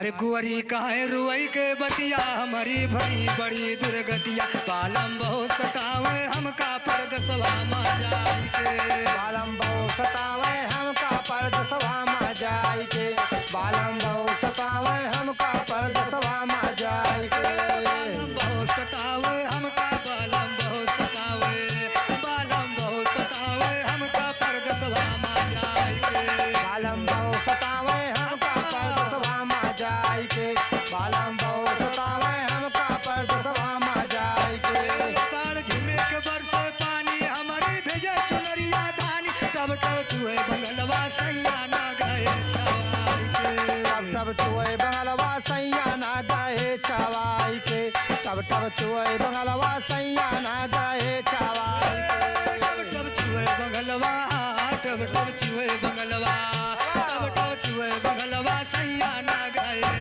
अरे कुंवरी काहे रुई के बतिया हमारी भरी बड़ी दुर्गतिया बालम बहुत सतावे हमका परदसवा मा जाई के बालम बहु सतावे हमका परदसवा मा जाई के बालम बहु सतावे हमका परदसवा मा जाई के बहुत सतावे हमका बालम बहुत सतावे बालम बहुत सतावे हमका परदसवा मा जाई के बालम बहु सतावे हमका परदसवा मा जाई के बालम बहु सतावे हमका परदसवा मा जाई के साढ़ झिमे के बरसे पानी हमारी भेजे चुनरिया धानी टब टब चुए बंगलवा सैया ना गए छवाई के टब चुए बंगलवा सैया ना गए छवाई के टब टब चुए बंगलवा सैया ना गए छवाई के टब टब चुए बंगलवा टब टब चुए बंगलवा टब टब चुए बंगलवा सैया ना गए